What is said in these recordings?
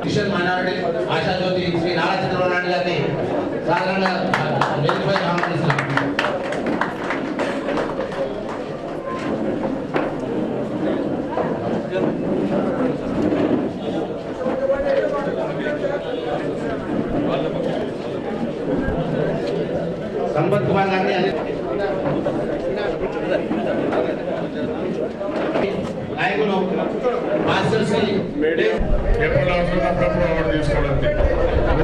Christian minority ఆశాజ్యోతి శ్రీ నారా చంద్రబాబు నాయుడు గారిని సాధారణంగా వేదికపై ఆహ్వానిస్తున్నాం. సంపత్ కుమార్ గారిని నాయకులు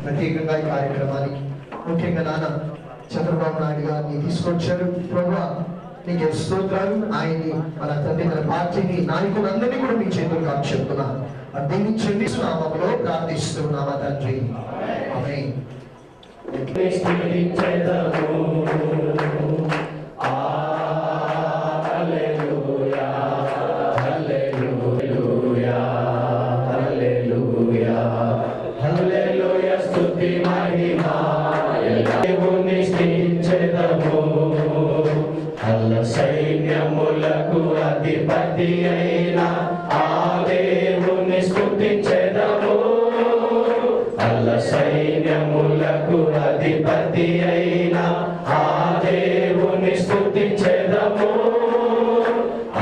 ప్రత్యేకంగా ఈ కార్యక్రమానికి ముఖ్యంగా నాన్న చంద్రబాబు నాయుడు గారిని తీసుకొచ్చారు. ప్రభు నీకు స్తోత్రాలు. ఆయన్ని మన తండ్రి మన పార్టీని నాయకులందరినీ కూడా మీ చేతులు కాదు చెప్తున్నాను. దీనించండి నామంలో ప్రార్థిస్తున్నామా తండ్రి. ఆమేన్. సైన్యములకు అధిపతి అయిన ఆ దేవుని స్తుతించెదము. అల్ల సైన్యములకు అధిపతి అయిన ఆ దేవుని స్తుతించెదము.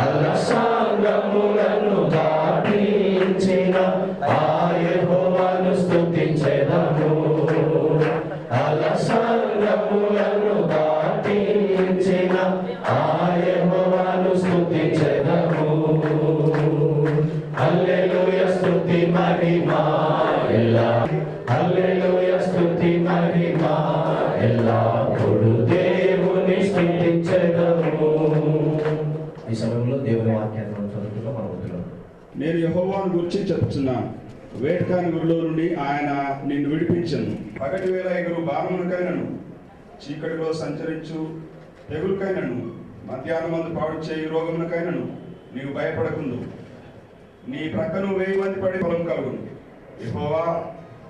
అల్ల సంగములను దాటించిన ఆ యెహోవాను స్తుతించెదము. అల్ల సంగములను దాటించిన ఆ యెహోవాను స్తుతించెదము. హల్లెలూయా స్తుతి మహిమా ఎల్లా, హల్లెలూయా స్తుతి మహిమా ఎల్లప్పుడు దేవుని స్తుతించెదము. ఈ సమయంలో దేవుని వాక్యాన్ని చదువుతున్న మన వద్దులో నేను యెహోవాను గురించి చెప్తున్నాను. వేటకాని గురిలో నుండి ఆయన నిన్ను విడిపించను. పగటి వేళ ఎగురు బాణములకైనను, చీకటిలో సంచరించు తెగులకైనను, మధ్యాహ్నమందు పాడు చేయు రోగములకైనను నీవు భయపడకుందు. నీ ప్రక్కను 1000 మంది పడి పొలం కలుగును. యెహోవా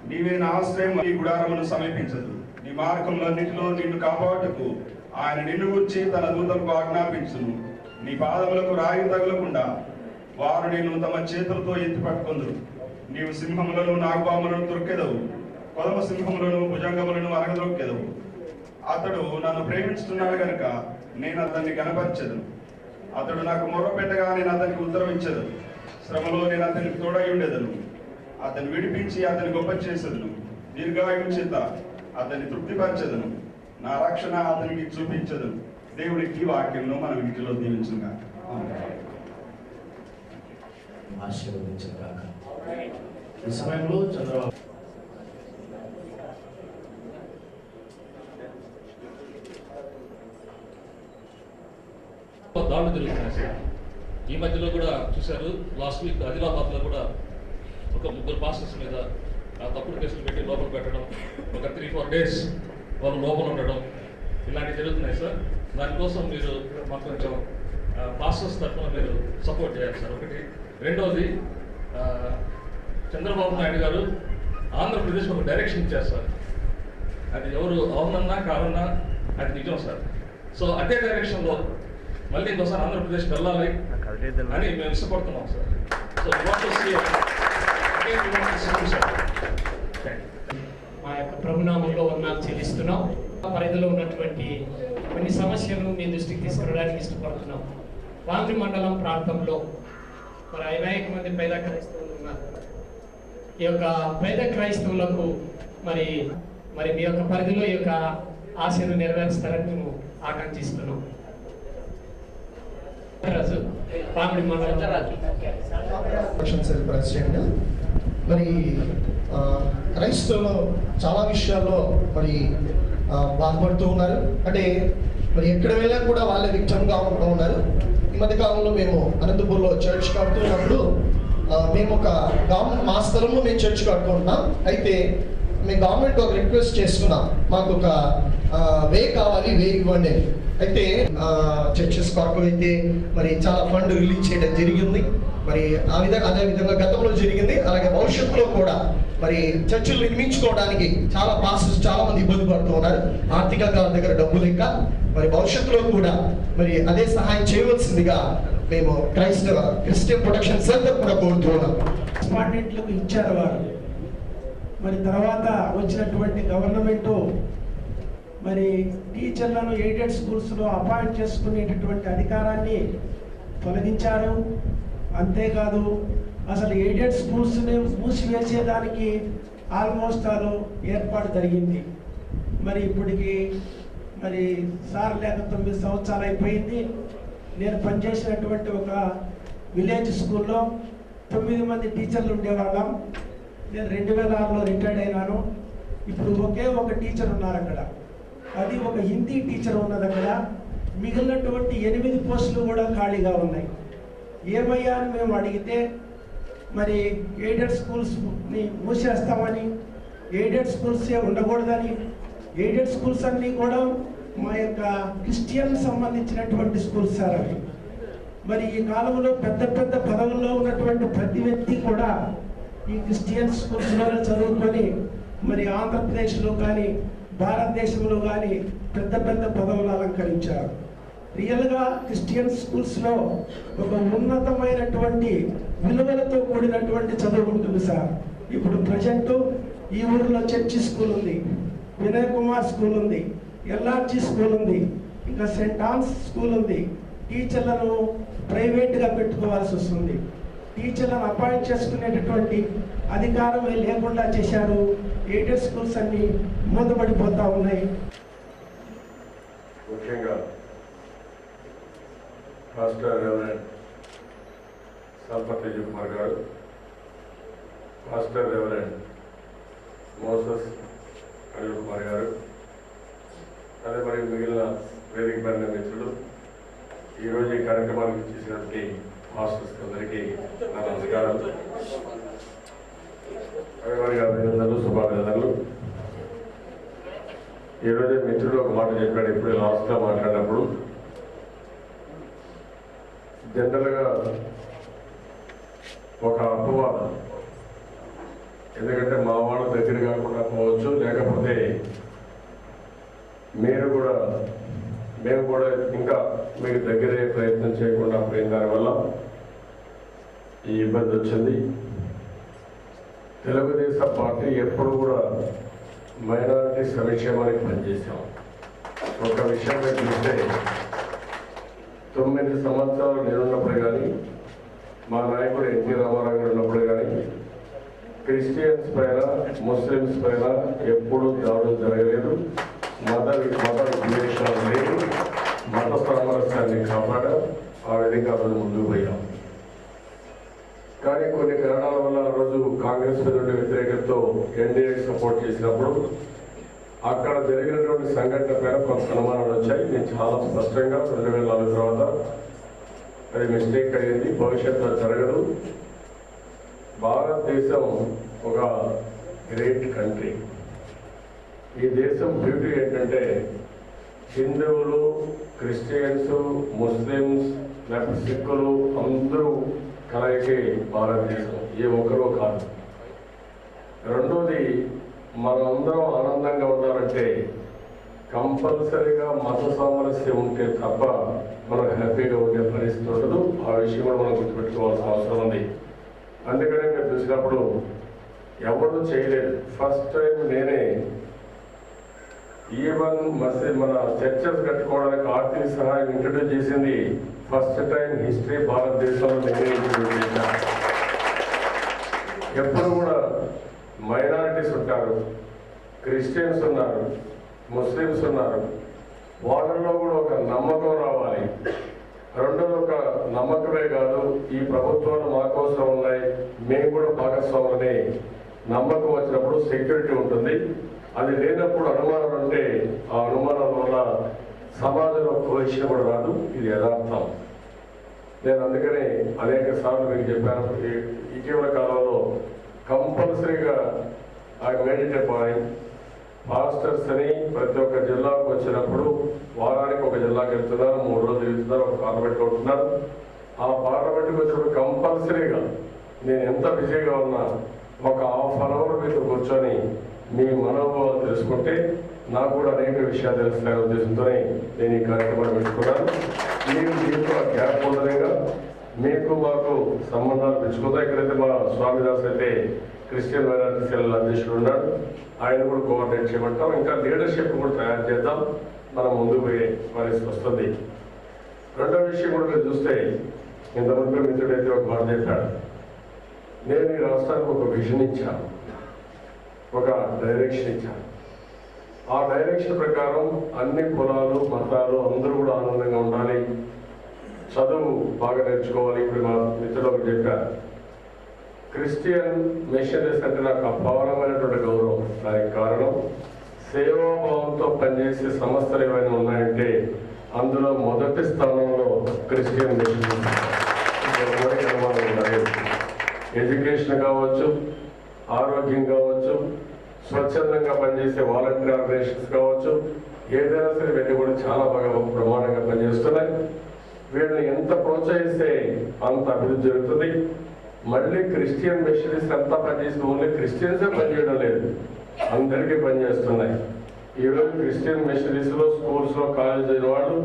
నీవే నా ఆశ్రయం, నీ గుడారమును సమీపించదు. నీ మార్గములన్నిటిలో నిన్ను కాపాడుటకు ఆయన నిన్ను గురించి తన దూతలకు ఆజ్ఞాపించును. నీ పాదములకు రాయి తగలకుండా వారు నిన్ను తమ చేతులతో ఎత్తి పట్టుకొందురు. నీవు సింహములను నాగుపాములను దొరికెదవు, కొదమ సింహములను భుజంగములను అరగదొక్కెదవు. అతడు నన్ను ప్రేమించుతున్నాడు గనుక నేను అతన్ని గనపరచెదను. అతడు నాకు మొర్ర పెట్టగా నేను అతనికి ఉత్తరం ఇచ్చేదను. శ్రమలో నేను అతనికి తోడై ఉండేదను. అతన్ని విడిపించి అతని గొప్ప చేసేదను. దీర్ఘాయువు చేత అతన్ని తృప్తిపరచెదను. నా రక్షణ అతనికి చూపించదను. దేవుడికి వాక్యంలో మన ఇంటిలో దీవించుగా ఆశీర్వదించగాక. ఈ సమయంలో చంద్రబాబు దాడులు జరుగుతున్నాయి సార్. ఈ మధ్యలో కూడా చూశారు, లాస్ట్ వీక్ ఆదిలాబాద్లో కూడా ఒక 3 పాస్టర్స్ మీద తప్పుడు కేసులు పెట్టి లోపల పెట్టడం, ఒక 3-4 days వాళ్ళు లోపల ఉండడం, ఇలాంటివి జరుగుతున్నాయి సార్. దానికోసం మీరు మాకు కొంచెం పాస్టర్స్ తరఫున మీరు సపోర్ట్ చేయాలి సార్. ఒకటి. రెండవది, చంద్రబాబు నాయుడు గారు ఆంధ్రప్రదేశ్ ఒక డైరెక్షన్ ఇచ్చారు సార్. అది ఎవరు అవునన్నా కాదన్నా అది నిజం సార్. సో అదే డైరెక్షన్లో మళ్ళీ ఇంకోసారి ఆంధ్రప్రదేశ్ వెళ్ళాలి అని మేము ఇష్టపడుతున్నాం సార్. సో మా యొక్క ప్రభునామంలో వందనాలు చెల్లిస్తున్నాం. పరిధిలో ఉన్నటువంటి కొన్ని సమస్యలను మీ దృష్టికి తీసుకురావడానికి ఇష్టపడుతున్నాం. వాంగ్రి మండలం ప్రాంతంలో మరి 50 మంది పేద క్రైస్తవులు ఉన్నారు. ఈ యొక్క పేద క్రైస్తవులకు మరి మీ యొక్క పరిధిలో ఈ యొక్క ఆశను నెరవేరుస్తారని మేము ఆకాంక్షిస్తున్నాం. వాంగ్రి మండలం ప్రెసిడెంట్. మరి క్రైస్తవులు చాలా విషయాల్లో మరి బాధపడుతూ ఉన్నారు. అంటే మరి ఎక్కడ వెళ్ళినా కూడా వాళ్ళే విక్టమ్గా ఉంటూ ఉన్నారు. ఈ మధ్య కాలంలో మేము అనంతపూర్లో చర్చ్ కడుతున్నప్పుడు మేము ఒక గవర్నమెంట్ మా స్థలంలో మేము చర్చ్ కట్టుకుంటున్నాం. అయితే మేము గవర్నమెంట్ ఒక రిక్వెస్ట్ చేసుకున్నాం, మాకు ఒక వే కావాలి, వే ఇవ్వండి. అయితే చర్చెస్ కొరకు అయితే మరి చాలా ఫండ్ రిలీజ్ చేయడం జరిగింది. మరి అదే విధంగా గతంలో జరిగింది. అలాగే భవిష్యత్తులో కూడా మరి చర్చిలు నిర్మించుకోవడానికి చాలా పాస్టర్స్ చాలా మంది ఇబ్బంది పడుతూ ఉన్నారు. ఆర్థికంగా వాళ్ళ దగ్గర డబ్బులు ఇంకా మరి భవిష్యత్తులో కూడా మరి అదే సహాయం చేయవలసిందిగా మేము క్రిస్టియన్ ప్రొటెక్షన్ సెల్ తరఫున కోరుతూ ఉన్నాం. రెస్పాండెంట్లకు ఇచ్చారు వారు. మరి తర్వాత వచ్చినటువంటి గవర్నమెంట్ మరి టీచర్లను ఎయిడెడ్ స్కూల్స్లో అపాయింట్ చేసుకునేటటువంటి అధికారాన్ని తొలగించారు. అంతేకాదు అసలు ఎయిడెడ్ స్కూల్స్ని మూసివేసేదానికి ఆల్మోస్ట్ ఏర్పాటు జరిగింది. మరి ఇప్పటికి మరి సార్ లేక 9 సంవత్సరాలు అయిపోయింది. నేను పనిచేసినటువంటి ఒక విలేజ్ స్కూల్లో 9 మంది టీచర్లు ఉండేవాళ్ళం. నేను 2006లో రిటైర్డ్ అయినాను. ఇప్పుడు ఒకే ఒక టీచర్ ఉన్నారు అక్కడ. అది ఒక హిందీ టీచర్ ఉన్నది అక్కడ. మిగిలినటువంటి 8 పోస్టులు కూడా ఖాళీగా ఉన్నాయి. ఏమయ్యా అని మేము అడిగితే మరి ఎయిడెడ్ స్కూల్స్ని మూసేస్తామని, ఎయిడెడ్ స్కూల్సే ఉండకూడదని, ఎయిడెడ్ స్కూల్స్ అన్నీ కూడా మా యొక్క క్రిస్టియన్ సంబంధించినటువంటి స్కూల్స్ సార్ అవి. మరి ఈ కాలంలో పెద్ద పెద్ద పదవుల్లో ఉన్నటువంటి ప్రతి వ్యక్తి కూడా ఈ క్రిస్టియన్ స్కూల్స్లోనే చదువుకొని మరి ఆంధ్రప్రదేశ్లో కానీ భారతదేశంలో కానీ పెద్ద పెద్ద పదవులు అలంకరించారు. రియల్గా క్రిస్టియన్ స్కూల్స్లో ఒక ఉన్నతమైనటువంటి విలువలతో కూడినటువంటి చదువు ఉంటుంది సార్. ఇప్పుడు ప్రజెంట్ ఈ ఊరిలో చర్చి స్కూల్ ఉంది, వినయ్ కుమార్ స్కూల్ ఉంది, ఎల్ఆర్జీ స్కూల్ ఉంది, ఇంకా సెయింట్ ఆన్స్ స్కూల్ ఉంది. టీచర్లను ప్రైవేట్గా పెట్టుకోవాల్సి వస్తుంది. టీచర్లను అపాయింట్ చేసుకునేటటువంటి అధికారం లేకుండా చేశారు. ఎయిడెడ్ స్కూల్స్ అన్ని మూతపడిపోతూ ఉన్నాయి. ముఖ్యంగా మాస్టర్ రెవరెండ్ సల్పతి కుమార్ గారు, master reverend Moses Anil Kumar గారు, అదే మరి మిగిలిన వేదిక పైన మిత్రులు, ఈరోజు ఈ కార్యక్రమానికి చేసినటువంటి మాస్టర్స్ అందరికీ నా నమస్కారాలు, అదే మరి అభినందనలు, శుభాభినందనలు. ఈరోజే మిత్రుడు ఒక మాట చెప్పాడు, ఇప్పుడు లాస్ట్గా మాట్లాడినప్పుడు జనరల్గా ఒక అపవాదం, ఎందుకంటే మా వాళ్ళ దగ్గర కాకుండా పోవచ్చు, లేకపోతే మేము కూడా ఇంకా మీకు దగ్గరే ప్రయత్నం చేయకుండా పోయిన దానివల్ల ఈ ఇబ్బంది వచ్చింది. తెలుగుదేశం పార్టీ ఎప్పుడు కూడా మైనారిటీ సంక్షేమానికి పనిచేసాం. ఒక విషయం చూస్తే 9 సంవత్సరాలు నేనున్నప్పుడు కానీ, మా నాయకుడు ఎన్టీ రామారావు గారు ఉన్నప్పుడు కానీ క్రిస్టియన్స్ పైన, ముస్లిమ్స్ పైన ఎప్పుడూ దాడులు జరగలేదు. మత విద్వేషాలు లేదు, మత సామరస్యాన్ని కాపాడాం. ఆ విధంగా రోజు ముందుకు పోయాం. కానీ కొన్ని కారణాల వల్ల ఆ రోజు కాంగ్రెస్ మీద వ్యతిరేకతతో ఎన్డీఏకి సపోర్ట్ చేసినప్పుడు అక్కడ జరిగినటువంటి సంఘటన పైన కొంత అనుమానాలు వచ్చాయి. నేను చాలా స్పష్టంగా 2004 తర్వాత అది మిస్టేక్ అయ్యింది, భవిష్యత్తులో జరగదు. భారతదేశం ఒక గ్రేట్ కంట్రీ. ఈ దేశం బ్యూటీ ఏంటంటే హిందువులు, క్రిస్టియన్స్, ముస్లిమ్స్, లేకపోతే సిక్కులు అందరూ కలయికే భారతదేశం, ఏ ఒక్కరూ కాదు. రెండోది, మనందరం ఆనందంగా ఉండాలంటే కంపల్సరీగా మత సామరస్యం ఉంటే తప్ప మనం హ్యాపీగా ఉండే పరిస్థితి ఉండదు. ఆ విషయం కూడా మనం గుర్తుపెట్టుకోవాల్సిన అవసరం ఉంది. అందుకనే మీరు చూసినప్పుడు ఎవరు చేయలేదు. ఫస్ట్ టైం నేనే ఈవెన్ మన చర్చెస్ కట్టుకోవడానికి ఆర్థిక సహాయం ఇంట్రడ్యూస్ చేసింది ఫస్ట్ టైం హిస్టరీ భారతదేశంలో నేనే ఇంట్రడ్యూస్ చేశాను. ఎప్పుడు కూడా మైనారిటీస్ ఉంటారు, క్రిస్టియన్స్ ఉన్నారు, ముస్లిమ్స్ ఉన్నారు. వాళ్ళల్లో కూడా ఒక నమ్మకం రావాలి. రెండోది, ఒక నమ్మకమే కాదు, ఈ ప్రభుత్వాలు మా కోసం ఉన్నాయి, మేము కూడా భాగస్వాములని నమ్మకం వచ్చినప్పుడు సెక్యూరిటీ ఉంటుంది. అది లేనప్పుడు అనుమానాలు ఉంటే ఆ అనుమానాల వల్ల సమాజంలో కోహెషన్ కూడా రాదు. ఇది యథార్థం. నేను అందుకనే అనేక సార్లు మీకు చెప్పాను, ఇటీవల కాలంలో కంపల్సరీగా ఆ మేడిట్ పాయింట్ మాస్టర్స్ అని ప్రతి ఒక్క జిల్లాకు వచ్చినప్పుడు వారానికి ఒక జిల్లాకి వెళ్తున్నారు, 3 రోజులు తిరుగుతున్నారు, ఒక పార్లమెంట్ ఉంటున్నారు. ఆ పార్లమెంట్కి వచ్చినప్పుడు కంపల్సరీగా నేను ఎంత బిజీగా ఉన్నా ఒక ½ అవర్ మీద కూర్చొని మీ మనోభావాలు తెలుసుకుంటే నాకు కూడా అనేక విషయాలు తెలుస్తున్నాయనే ఉద్దేశంతోనే నేను ఈ కార్యక్రమాన్ని పెట్టుకున్నాను. మీరు దీంట్లో గ్యాప్ ఉండదుగా మీకు మాకు సంబంధాలు పెంచుకుందాం. ఇక్కడైతే మా స్వామిదాస్ అయితే క్రిస్టియన్ మైనారిటీ సెల్ అధ్యక్షుడు ఉన్నాడు, ఆయన కూడా కోఆర్డినేట్ చేయమంటాం. ఇంకా లీడర్షిప్ కూడా తయారు చేద్దాం, మనం ముందుకు పోయే పరిస్థితి వస్తుంది. రెండో విషయం కూడా మీరు చూస్తే, ఇంతమంది మిత్రుడైతే ఒక మాట చెప్పాడు, నేను ఈ రాష్ట్రానికి ఒక విజన్ ఇచ్చాను, ఒక డైరెక్షన్ ఇచ్చాను. ఆ డైరెక్షన్ ప్రకారం అన్ని కులాలు మతాలు అందరూ కూడా ఆనందంగా ఉండాలి, చదువు బాగా నేర్చుకోవాలి. ఇప్పుడు మా మిత్రులు ఒకటి చెప్పారు, క్రిస్టియన్ మిషనరీస్ అంటే నాకు అపారమైనటువంటి గౌరవం. దానికి కారణం సేవాభావంతో పనిచేసే సంస్థలు ఏమైనా ఉన్నాయంటే అందులో మొదటి స్థానంలో క్రిస్టియన్ మిషనరీస్. ఎడ్యుకేషన్ కావచ్చు, ఆరోగ్యం కావచ్చు, స్వచ్ఛందంగా పనిచేసే వాలంటీర్ ఆర్గనైజేషన్స్ కావచ్చు, ఏదైనా సరే వెళ్ళి కూడా చాలా బాగా ప్రమాణంగా పనిచేస్తున్నాయి. వీళ్ళని ఎంత ప్రోత్సహిస్తే అంత అభివృద్ధి జరుగుతుంది. మళ్ళీ క్రిస్టియన్ మిషనరీస్ అంతా పనిచేసి ఓన్లీ క్రిస్టియన్సే పనిచేయడం లేదు, అందరికీ పనిచేస్తున్నాయి. ఈరోజు క్రిస్టియన్ మిషనరీస్లో స్కూల్స్లో కాలేజ్ అయిన వాళ్ళు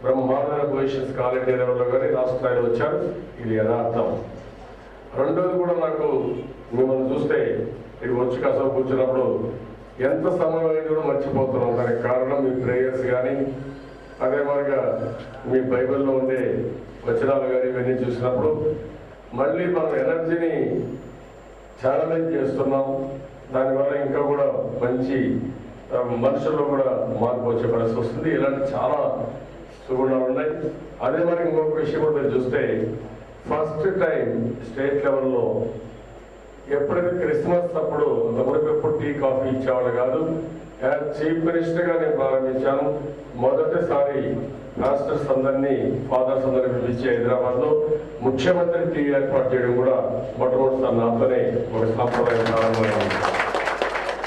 బ్రహ్మాండమైన పొజిషన్స్ కాలేజీ లెవెల్లో కానీ రాష్ట్ర స్థాయిలో వచ్చారు. ఇది యథార్థం. రెండోది కూడా నాకు మిమ్మల్ని చూస్తే ఇది వచ్చి కాసేపు కూర్చున్నప్పుడు ఎంత సమయం అనేది కూడా మర్చిపోతున్నాం. దానికి కారణం మీ ప్రేయర్స్ కానీ, అదే మాదిరిగా మీ బైబిల్లో ఉండే వచనాలు కానీ ఇవన్నీ చూసినప్పుడు మళ్ళీ మనం ఎనర్జీని ఛానలైజ్ చేస్తున్నాం. దానివల్ల ఇంకా కూడా మంచి మనుషుల్లో కూడా మార్పు వచ్చే పరిస్థితి వస్తుంది. ఇలాంటి చాలా సుగుణాలు ఉన్నాయి. అదే మరి ఇంకొక విషయం కూడా మీరు చూస్తే, ఫస్ట్ టైం స్టేట్ లెవెల్లో ఎప్పుడైతే క్రిస్మస్ అప్పుడు అంతవరకు ఎప్పుడు టీ కాఫీ ఇచ్చేవాళ్ళు కాదు. యాజ్ చీఫ్ మినిస్టర్గా నేను ప్రారంభించాను. మొదటిసారి మాస్టర్స్ అందరినీ, ఫాదర్స్ అందరినీ పిలిచి హైదరాబాద్లో ముఖ్యమంత్రి టీ ఏర్పాటు చేయడం కూడా మొట్టమొదటిసారి నాతోనే ఒక సాంప్రదాయం ప్రారంభమైంది.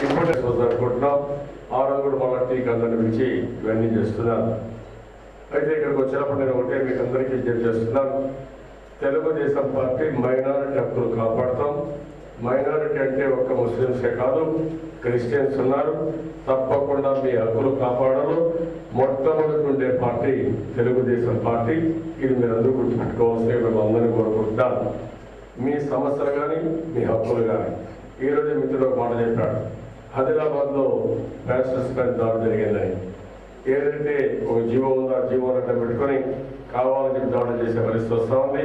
ఇప్పుడు జరుపుకుంటున్నాం. ఆ రోజు కూడా మళ్ళీ టీకి అందరినీ పిలిచి ఇవన్నీ చేస్తున్నాను. అయితే ఇక్కడికి వచ్చినప్పుడు నేను ఒకటే మీకు అందరికీ విజ్ఞప్తి చేస్తున్నాను, తెలుగుదేశం పార్టీ మైనారిటీ హక్కులు కాపాడుతాం. మైనారిటీ అంటే ఒక్క ముస్లిమ్సే కాదు, క్రిస్టియన్స్ ఉన్నారు. తప్పకుండా మీ హక్కులు కాపాడాలి. మొట్టమొదటి ఉండే పార్టీ తెలుగుదేశం పార్టీ. ఇది మీరు అందరూ గుర్తుపెట్టుకోవాల్సి మేము అందరినీ కోరుకుంటున్నాను. మీ సమస్యలు కానీ, మీ హక్కులు కానీ. ఈరోజు మిత్రుడు ఒక మాట చెప్పాడు, ఆదిలాబాద్లో ప్యాస్టర్స్ పైన దాడి జరిగిందని. ఏదైతే ఒక జీవో ఉందో ఆ జీవో అడ్డం పెట్టుకొని కావాలని చెప్పి దాడులు చేసే పరిస్థితి వస్తూ ఉంది.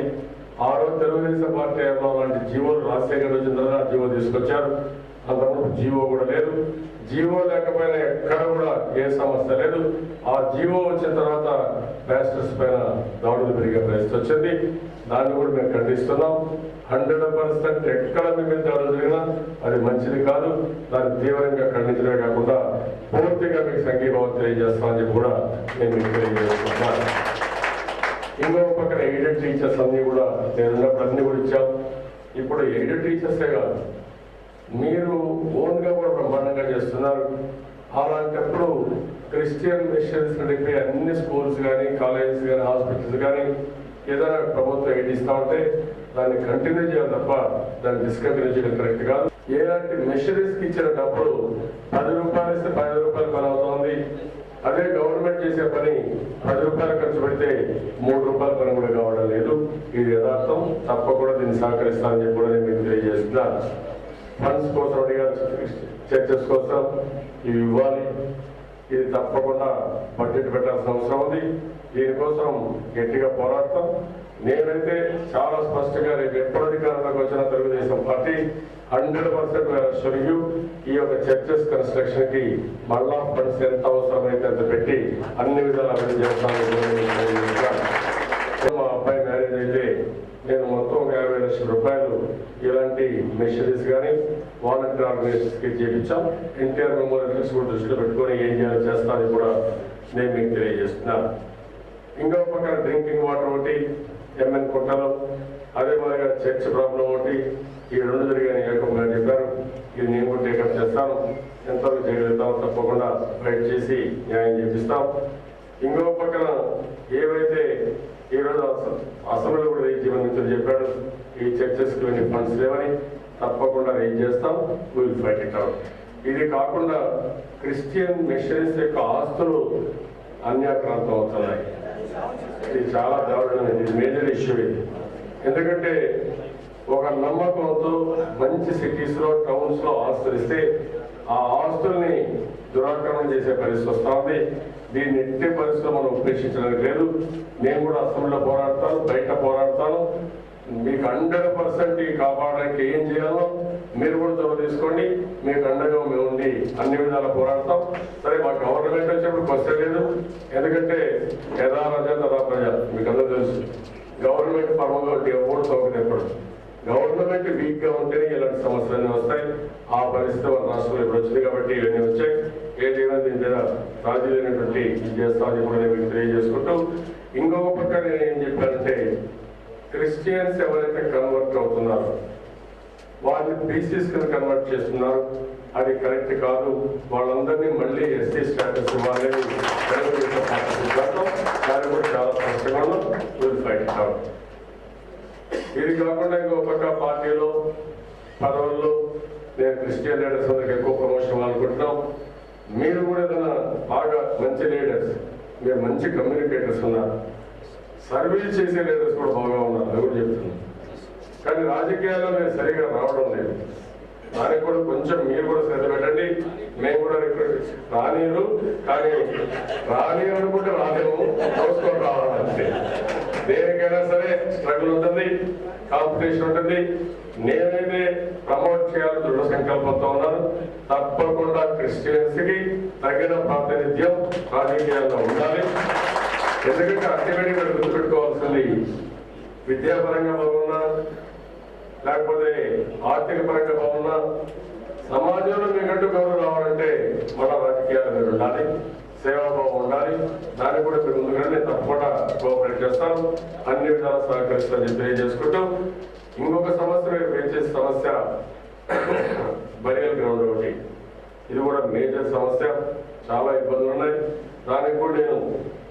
ఆ రోజు తెలుగుదేశం పార్టీ లాంటి జీవోలు రాజశేఖర్ వచ్చిన తర్వాత జీవో తీసుకొచ్చారు. అంతకుముందు జీవో కూడా లేదు. జీవో లేకపోయినా ఎక్కడ కూడా ఏ సమస్య లేదు. ఆ జీవో వచ్చిన తర్వాత ప్యాస్టర్స్ పైన దాడులు పెరిగే పరిస్థితి వచ్చింది. దాన్ని కూడా మేము ఖండిస్తున్నాం. 100% ఎక్కడ మీ మీద దాడులు జరిగినా అది మంచిది కాదు. దాన్ని తీవ్రంగా ఖండించడమే కాకుండా పూర్తిగా మీకు సంఘీభావం తెలియజేస్తామని చెప్పి కూడా నేను మీకు తెలియజేస్తున్నాను. ఇంకో పక్కన ఎయిడెడ్ టీచర్స్ అన్నీ కూడా నేను ఉన్నప్పుడు అన్నీ కూడా ఇచ్చాం. ఇప్పుడు ఎయిడెడ్ టీచర్సే కాదు, మీరు ఓన్గా కూడా బ్రహ్మాండంగా చేస్తున్నారు. అలాంటప్పుడు క్రిస్టియన్ మిషనరీస్ నడిపే అన్ని స్కూల్స్ కానీ, కాలేజెస్ కానీ, హాస్పిటల్స్ కానీ ఏదైనా ప్రభుత్వం ఎయిడ్ ఇస్తా ఉంటే దాన్ని కంటిన్యూ చేయాలి తప్ప దాన్ని డిస్కంటిన్యూ చేయడం కరెక్ట్ కాదు. ఏలాంటి మిషనరీస్కి ఇచ్చిన డబ్బులు 10 రూపాయలు ఇస్తే 10 రూపాయలు పని అవుతుంది. అదే గవర్నమెంట్ చేసే పని 10 రూపాయలు ఖర్చు పెడితే 3 రూపాయల పని కూడా కావడం లేదు. ఇది యథార్థం. తప్పకుండా దీన్ని సహకరిస్తానని చెప్పి కూడా నేను మీకు తెలియజేస్తున్నాను. ఫండ్స్ కోసం అడిగారు, చర్చస్ కోసం ఇవి ఇవ్వాలి. ఇది తప్పకుండా బడ్జెట్ పెట్టాల్సిన అవసరం ఉంది. దీనికోసం గట్టిగా పోరాడతాం. నేనైతే చాలా స్పష్టంగా రేపు ఎప్పుడు అధికారంలోకి వచ్చిన తెలుగుదేశం పార్టీ 100% ఈ యొక్క చర్చెస్ కన్స్ట్రక్షన్ కి మళ్ళా ఫండ్స్ ఎంత అవసరమైతే అంత పెట్టి అన్ని విధాలు అభివృద్ధి చేస్తాను. మా అబ్బాయి మ్యారేజ్ అయితే నేను మొత్తం 50 లక్షల రూపాయలు ఇలాంటి మిషనరీస్ కానీ, వాలంటీర్ ఆర్గనైజేషన్స్ కి చేయించాం. ఎన్టీఆర్ మెమోరియల్స్ కూడా దృష్టిలో పెట్టుకొని ఏం చేయాలో చేస్తానని కూడా నేను మీకు తెలియజేస్తున్నాను. ఇంకో పక్కన డ్రింకింగ్ వాటర్ ఒకటి ఎంఎన్ కుట్టలో, అదే మాదిరిగా చర్చ్ ప్రాబ్లం ఒకటి, ఈ 2 జరిగాయని ఏకంగా చెప్పారు. ఇది నేను కూడా టేకప్ చేస్తాను. ఎంతవరకు చేయగలుగుతాం తప్పకుండా ఫైట్ చేసి న్యాయం చేపిస్తాం. ఇంకో పక్కన ఏవైతే ఈరోజు అసెంబ్లీలో కూడా రేజ్ చేయమని మిత్రులు చెప్పాడు, ఈ చర్చెస్కి వెళ్ళి ఫండ్స్ లేవని తప్పకుండా రేజ్ చేస్తాం. Will fight it out. ఇది కాకుండా క్రిస్టియన్ మిషనరీస్ యొక్క ఆస్తులు అన్యాక్రాంతం అవుతున్నాయి. ఇది చాలా దారుణమైనది. ఇది మేజర్ ఇష్యూ. ఇది ఎందుకంటే ఒక నమ్మకంతో మంచి సిటీస్లో టౌన్స్లో ఆస్తులు ఇస్తే ఆ ఆస్తుల్ని దురాక్రమణ చేసే పరిస్థితి వస్తూ ఉంది. దీన్ని ఎట్టి పరిస్థితుల్లో మనం ఉపేక్షించడానికి లేదు. నేను కూడా అసెంబ్లీలో పోరాడతాను, బయట పోరాడతాను. మీకు 100% కాపాడడానికి ఏం చేయాలో మీరు కూడా చొరవ తీసుకోండి. మీకు అండగా మేము ఉండి అన్ని విధాలా పోరాడతాం. సరే, మా గవర్నమెంట్ వచ్చేప్పుడు క్వశ్చన్ లేదు. ఎందుకంటే యథా రజ తదా ప్రజ, మీకు అందరూ తెలుసు. గవర్నమెంట్ పరంగా ఎవరు తోకనెప్పుడు గవర్నమెంట్ వీక్ గా ఉంటేనే ఇలాంటి సమస్యలన్నీ వస్తాయి. ఆ పరిస్థితి మన రాష్ట్రంలో ఇప్పుడు వచ్చింది కాబట్టి ఇవన్నీ వచ్చాయి. ఏదైనా దీని మీద రాజీ లేనటువంటి ఇది చేస్తామని కూడా నేను మీకు తెలియజేసుకుంటూ, ఇంకొక పక్క నేను ఏం చెప్పానంటే, క్రిస్టియన్స్ ఎవరైతే కన్వర్ట్ అవుతున్నారో వాళ్ళని బీసీస్ కింద కన్వర్ట్ చేస్తున్నారు. అది కరెక్ట్ కాదు. వాళ్ళందరినీ మళ్ళీ ఎస్సీ స్టాటస్ ఇవ్వాలని దాన్ని కూడా చాలా స్పష్టంగా విల్ ఫైట్ అవుట్. ఇది కాకుండా ఇంకో పక్క పార్టీలో పదవుల్లో నేను క్రిస్టియన్ లీడర్స్ అందరికి ఎక్కువ ప్రమోషన్ అనుకుంటున్నాం. మీరు కూడా ఏదైనా బాగా మంచి లీడర్స్, మీరు మంచి కమ్యూనికేటర్స్ ఉన్నారు, సర్వీస్ చేసే లీడర్స్ కూడా బాగా ఉన్నారు, అది కూడా చెప్తున్నాను. కానీ రాజకీయాల్లో నేను సరిగా రావడం లేదు. దానికి కూడా కొంచెం మీరు కూడా శ్రద్ధ పెట్టండి. మేము కూడా రానియరు, కానీ రానియరు అనుకుంటే రాలేము, చూసుకొని రావాలంటే. దేనికైనా సరే స్ట్రగుల్ ఉంటుంది, కాంపిటీషన్ ఉంటుంది. నేనైతే ప్రమోట్ చేయాలని దృఢ సంకల్పంతో ఉన్నాను. తప్పకుండా క్రిస్టియన్స్ కి తగిన ప్రాతినిధ్యం రాజకీయాల్లో ఉండాలి. ఎందుకంటే అల్టిమేట్గా మీరు గుర్తుపెట్టుకోవాల్సింది, విద్యాపరంగా బాగున్నా లేకపోతే ఆర్థిక పరంగా బాగున్నా సమాజంలో మీకంటూ గౌరవం రావాలంటే మన రాజకీయాలు మీరు ఉండాలి, సేవాభావం ఉండాలి. దాన్ని కూడా మీరు ముందుగానే తప్పకుండా కోఆపరేట్ చేస్తాను, అన్ని విధాలు సహకరిస్తానని తెలియజేసుకుంటూ, ఇంకొక సమస్య మీరు ఫేస్ చేసే సమస్య బరియల్ గ్రౌండ్ ఒకటి. ఇది కూడా మేజర్ సమస్య, చాలా ఇబ్బందులు ఉన్నాయి. దానికి కూడా నేను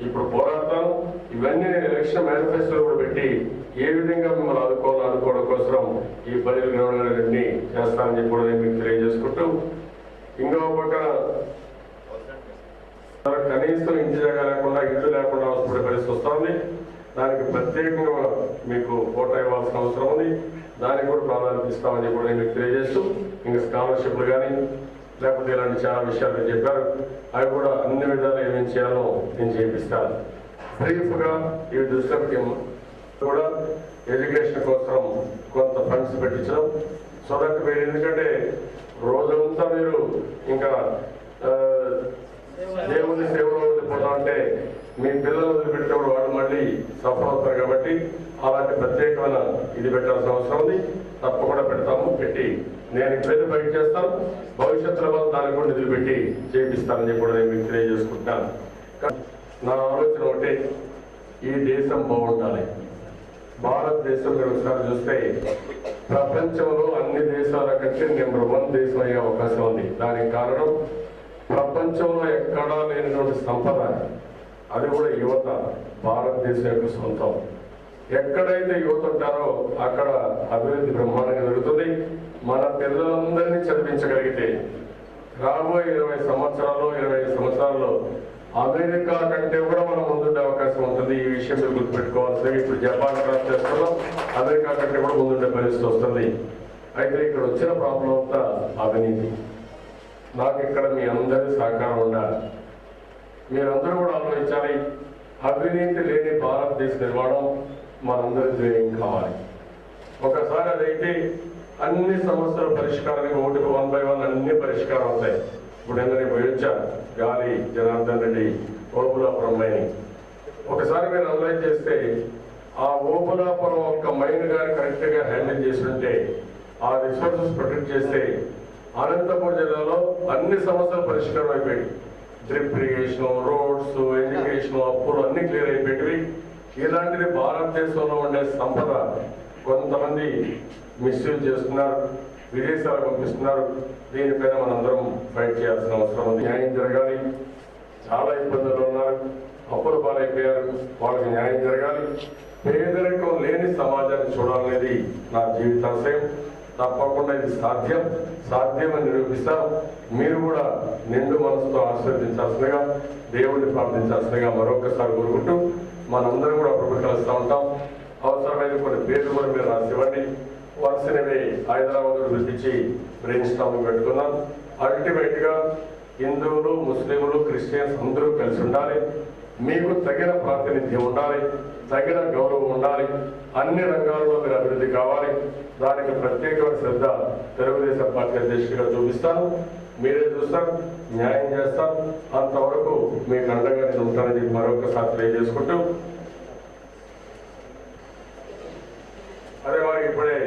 ఇప్పుడు పోరాడతాను. ఇవన్నీ నేను ఎలక్షన్ మేనిఫెస్టో కూడా పెట్టి ఏ విధంగా మిమ్మల్ని అనుకోవడం కోసం ఈ బరియల్ గ్రౌండ్ అన్ని చేస్తానని చెప్పి కూడా నేను మీకు తెలియజేసుకుంటూ, ఇంకో పక్కన కనీసం ఇంటి జాగా లేకుండా ఇల్లు లేకుండా అవసరపడే పరిస్థితి వస్తుంది. దానికి ప్రత్యేకంగా మీకు ఫోటో ఇవ్వాల్సిన అవసరం ఉంది. దానికి కూడా ప్రాధాన్యత ఇస్తామని కూడా నేను మీకు తెలియజేస్తూ, ఇంకా స్కాలర్షిప్లు కానీ లేకపోతే ఇలాంటి చాలా విషయాలు మీరు చెప్పారు, అవి కూడా అన్ని విధాలు ఏమేమి చేయాలో నేను చేపిస్తాను. బ్రీఫ్గా ఇవి దృష్టి కూడా ఎడ్యుకేషన్ కోసం కొంత ఫండ్స్ పెట్టించడం. సో దట్ మీరు, ఎందుకంటే రోజంతా మీరు ఇంకా దేవుని సేవలో వదిలిపోతా అంటే మీ పిల్లలు వదిలిపెట్టినప్పుడు వాళ్ళు మళ్ళీ సఫర్ అవుతారు. కాబట్టి అలాంటి ప్రత్యేకమైన ఇది పెట్టాల్సిన అవసరం ఉంది. తప్పకుండా పెడతాము, పెట్టి నేను ఇప్పుడైతే బయట చేస్తాను, భవిష్యత్తులో వాళ్ళు దానికి కూడా నిధులు పెట్టి చేపిస్తానని చెప్పి కూడా నేను మీకు తెలియజేసుకుంటాను. నా ఆలోచన ఒకటి, ఈ దేశం బాగుండాలి. భారతదేశం మీరు ఒకసారి చూస్తే ప్రపంచంలో అన్ని దేశాల కంటే నెంబర్ 1 దేశం అయ్యే అవకాశం ఉంది. దానికి కారణం ప్రపంచంలో ఎక్కడా లేనటువంటి సంపద, అది కూడా యువత భారతదేశం యొక్క సొంతం. ఎక్కడైతే యువత ఉంటారో అక్కడ అభివృద్ధి బ్రహ్మాండంగా జరుగుతుంది. మన పిల్లలందరినీ చదివించగలిగితే రాబోయే 20 సంవత్సరాల్లో 25 సంవత్సరాల్లో అమెరికా కంటే కూడా మనం ముందుండే అవకాశం ఉంటుంది. ఈ విషయం మీరు గుర్తుపెట్టుకోవాల్సింది. ఇప్పుడు జపాన్ క్రాస్ చేస్తున్నాం, అమెరికా కంటే కూడా ముందుండే పరిస్థితి వస్తుంది. అయితే ఇక్కడ వచ్చిన ప్రాబ్లం అంతా అవినీతి. నాకు ఇక్కడ మీ అందరి సహకారం ఉండాలి. మీరందరూ కూడా ఆలోచించాలి. అవినీతి లేని భారతదేశ నిర్మాణం మనందరి ధ్యేయం కావాలి. ఒకసారి అదైతే అన్ని సమస్యల పరిష్కారానికి 1 by 1 అన్ని పరిష్కారం అవుతాయి. ఇప్పుడు నేను పోయొచ్చా గాలి జనార్దన్ రెడ్డి ఓబులాపురం మైన్, ఒకసారి మీరు అనలైజ్ చేస్తే ఆ ఓబులాపురం ఒక్క మైన్ కానీ కరెక్ట్గా హ్యాండిల్ చేస్తుంటే, ఆ రిసోర్సెస్ ప్రొటెక్ట్ చేస్తే అనంతపురం జిల్లాలో అన్ని సమస్యలు పరిష్కారం అయిపోయాయి. డ్రిప్ ఇరిగేషన్, రోడ్స్, ఎడ్యుకేషన్, అప్పులు అన్ని క్లియర్ అయిపోయేవి. ఇలాంటిది భారతదేశంలో ఉండే సంపద కొంతమంది మిస్యూజ్ చేస్తున్నారు, విదేశాలు పంపిస్తున్నారు. దీనిపైన మనందరం ఫైట్ చేయాల్సిన అవసరం ఉంది. న్యాయం జరగాలి. చాలా ఇబ్బందులు ఉన్నారు, అప్పుల పాలైపోయారు, వాళ్ళకి న్యాయం జరగాలి. పేదరికం లేని సమాజాన్ని చూడాలనేది నా జీవితాశయం. తప్పకుండా ఇది సాధ్యమని నిరూపిస్తాం. మీరు కూడా నిండు మనసుతో ఆశీర్వదించాల్సిందిగా, దేవుడిని ప్రార్థించాల్సిందిగా మరొకసారి కోరుకుంటూ, మనందరం కూడా అప్పుడు కలుస్తూ ఉంటాం. అవసరమైన కొన్ని పేర్లు కూడా కానివ్వండి, వలసినవి హైదరాబాద్ పిలిపించి బ్రెయిన్ స్టామింగ్ పెట్టుకున్నాం. అల్టిమేట్గా హిందువులు, ముస్లింలు, క్రిస్టియన్స్ అందరూ కలిసి ఉండాలి. మీకు తగిన ప్రాతినిధ్యం ఉండాలి, తగిన గౌరవం ఉండాలి, అన్ని రంగాల్లో మీరు అభివృద్ధి కావాలి. దానికి ప్రత్యేకమైన శ్రద్ధ తెలుగుదేశం పార్టీ అధ్యక్షుడిగా చూపిస్తాను. మీరే చూస్తారు, న్యాయం చేస్తాం. అంతవరకు మీకు అండగా నేను ఉంటానని చెప్పి మరొకసారి తెలియజేసుకుంటూ, అదే మరి ఇప్పుడే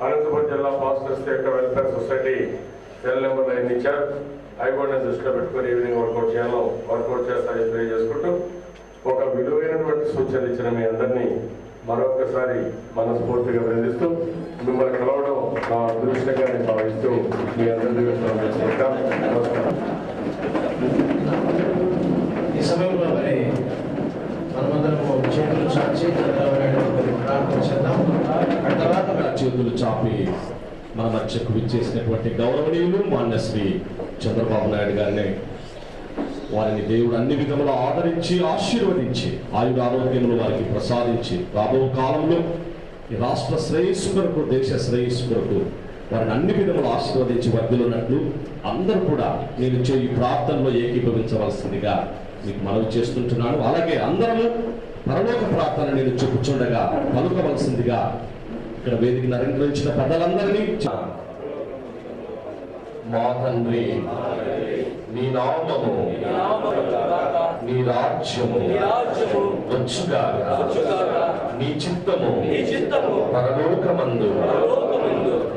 అనంతపురం జిల్లా పాస్టర్స్ యొక్క వెల్ఫేర్ సొసైటీ సెల్ నెంబర్ 9 ఇచ్చారు. అవి కూడా నేను దృష్టిలో పెట్టుకుని ఈవినింగ్ వర్కౌట్ చేయాలో వర్కౌట్ చేస్తానని తెలియజేసుకుంటూ, ఒక విలువైనటువంటి సూచనలు ఇచ్చిన మీ అందరినీ మరొకసారి మనస్ఫూర్తిగా అభినందిస్తూ, మిమ్మల్ని కలవడం నా అదృష్టంగా నేను భావిస్తూ మీ అందరి నమస్కారం. ఈ సమయంలో మరి మనమందరము చేతులు చాచి ప్రార్థన చేద్దాం. ఆ తర్వాత చేతులు చాపి మన మధ్యకు విచ్చేసినటువంటి గౌరవనీయులు మాన్యశ్రీ చంద్రబాబు నాయుడు గారిని, వారిని దేవుడు అన్ని విధములు ఆదరించి ఆశీర్వదించి ఆయుర ఆరోగ్యములు వారికి ప్రసాదించి రాబో కాలంలో ఈ రాష్ట్ర శ్రేయస్సు కొరకు, దేశ శ్రేయస్సు కొరకు వారిని అన్ని విధములు ఆశీర్వదించి వర్ధిల్లున్నట్లు అందరూ కూడా నేను ఈ ప్రార్థనలో ఏకీభవించవలసిందిగా మీకు మనవి చేస్తుంటున్నాను. అలాగే అందరము పరలోక ప్రార్థన నేను చెప్పుచుండగా పలుకవలసిందిగా ఇక్కడ వేదికను అలంకరించిన పెద్దలందరినీ, మా తండ్రి నీ నామము నీ రాజ్యము వచ్చుగాక, నీ చిత్తము పరలోకమందు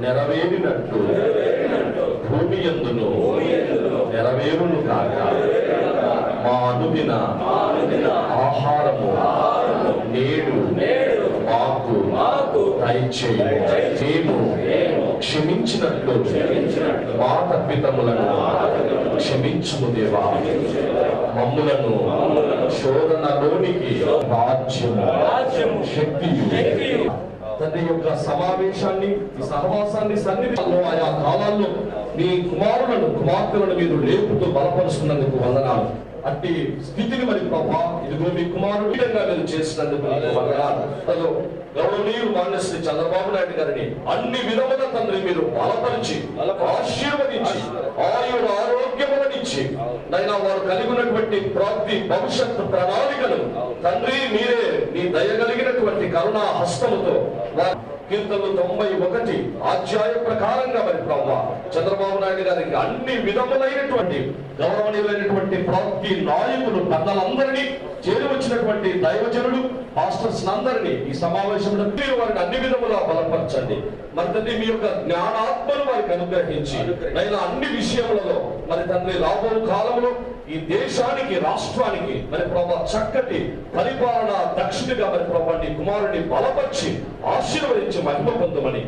నెరవేరినట్టు భూమి యందును నెరవేరును కాక. మా అనుదిన ఆహారము నేడు మాకు దయచేయము. మేము క్షమించినట్లు మా తప్పిదములను క్షమించుము దేవా. మమ్ములను శోధనలోనికి రాజ్యము శక్తియు తండ్రి యొక్క సమావేశాన్ని, ఈ సహవాసాన్ని సన్నిధిలో ఆయా కాలాల్లో మీ కుమారులను కుమార్తెలను మీరు లేపుతూ బలపరుస్తున్నందుకు వందనాలు. అట్టి స్థితిని మరి ప్రభా ఇదిగో మీ కుమారుడు విధంగా మీరు చేసినందుకు వందనాలు. గౌరవనీయులు మాన్యశ్రీ చంద్రబాబు నాయుడు గారిని అన్ని విధముల తండ్రి మీరు బలపరిచి ఆశీర్వదించి ఆయుర ఆరోగ్యములనిచ్చి నైనా వారు కలిగి ఉన్నటువంటి ప్రతి భవిష్యత్తు ప్రణాళికలు తండ్రి మీరే నీ దయగలిగినటువంటి కరుణా హస్తముతో కీర్తనలు 91 అధ్యాయ ప్రకారంగా మరి ప్రభావ చంద్రబాబు నాయుడు గారికి అన్ని విధములైనటువంటి గౌరవనీయులైనటువంటి ప్రతి నాయకులు పెద్దలందరినీ చేరి వచ్చినటువంటి దైవజనులు పాస్టర్స్ అందరినీ ఈ సమావేశంలో మీరు వారిని అన్ని విధములా బలపరచండి. మరి తండ్రి మీ యొక్క జ్ఞానాత్మను వారికి అనుగ్రహించి నైనా అన్ని విషయములలో మరి తండ్రి రాబో కాలంలో ఈ దేశానికి, రాష్ట్రానికి మరి ప్రభా చక్కటి పరిపాలన దక్షిణగా మరి ప్రభా నీ కుమారుని బలపరిచి ఆశీర్వదించి మహిమ పొందమని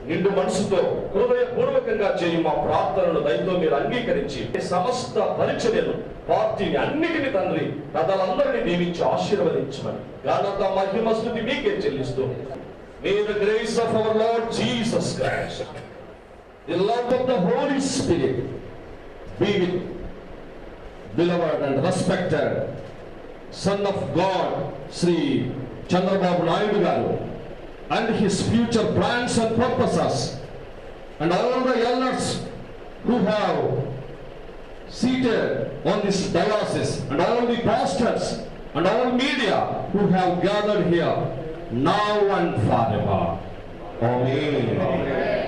నిండు మనసుతో హృదయపూర్వకంగా చేయు మా ప్రార్థనలు దయతో మీరు అంగీకరించి సమస్త పరిచర్యలు పార్టీని అన్నిటిని తండ్రి పెద్దలందరినీ దీవించి ఆశీర్వదించమని ఘనత మహిమ స్తుతి మీకే చెల్లిస్తూ, May the grace of our Lord Jesus Christ, the love of the Holy Spirit be with beloved and respected Son of God, Sri Chandrababu Naidu Garu, and his future plans and purposes, and all the elders who have seated on this diocese, and all the pastors and all media who have gathered here now and forever. Amen.